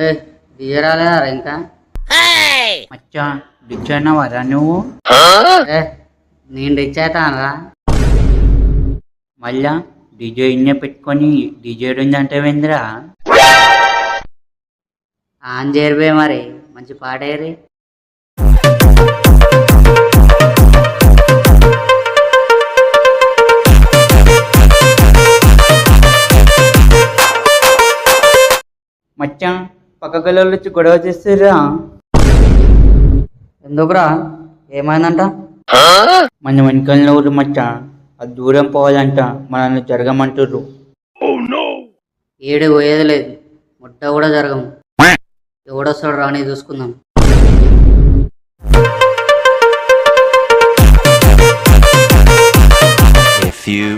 ఏ DJ రాలేదా ఇంకా? మచ్చా rich అయినావారా నువ్వు? ఏ నేను రిచ్ అవుతానరా? మళ్ళా డీజే ఇన్నే పెట్టుకొని డీజే అంటే వేంద్రా? ఆన్ చేరిపోయి మరి మంచి పాట ఏరి. మచ్చా పక్క గల్లో వచ్చి గొడవ చేస్తారా? ఎందుకురా ఏమైందంట? మన వెనకాల ఊరు మచ్చా అది దూరం పోవాలంట, మనల్ని జరగమంటుర్రు. ఏడు పోయేది లేదు, ముట్ట కూడా జరగము. ఎవడొస్తాడు రాని చూసుకుందాం. A few